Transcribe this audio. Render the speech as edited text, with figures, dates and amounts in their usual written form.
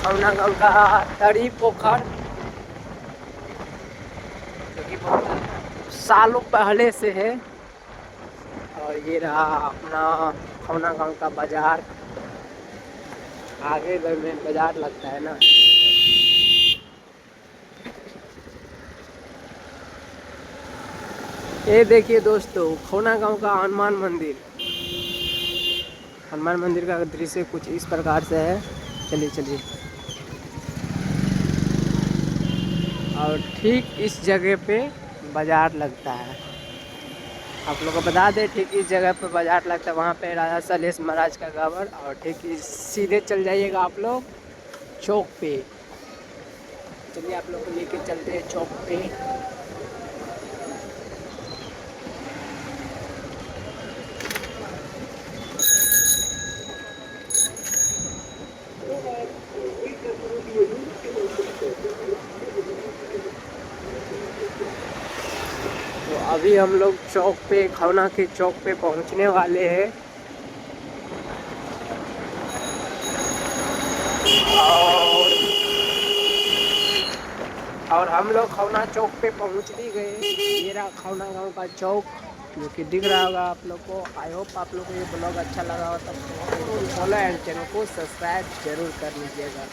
खौना गाँव का तरी पोखर, जो कि बहुत सालों पहले से है। और ये रहा अपना खौना गाँव का बाजार, आगे में बाजार लगता है ना। ये देखिए दोस्तों, खौना गांव का हनुमान मंदिर। हनुमान मंदिर का दृश्य कुछ इस प्रकार से है। चलिए चलिए। और ठीक इस जगह पे बाजार लगता है। आप लोगों को बता दें, ठीक इस जगह पे बाजार लगता है। वहाँ पे राजा सलेश महाराज का गवर। और ठीक सीधे चल जाइएगा आप लोग चौक पे। चलिए आप लोग को लेके चलते हैं चौक पे। तो अभी हम लोग चौक पे, खौना के चौक पे पहुंचने वाले हैं। और हम लोग खौना चौक पे पहुंच भी गए। ये रहा खौना गांव का चौक, जो कि दिख रहा होगा आप लोग को। आई होप आप लोग को ये ब्लॉग अच्छा लगा हो, तब फॉलो एंड चैनल को सब्सक्राइब जरूर कर लीजिएगा।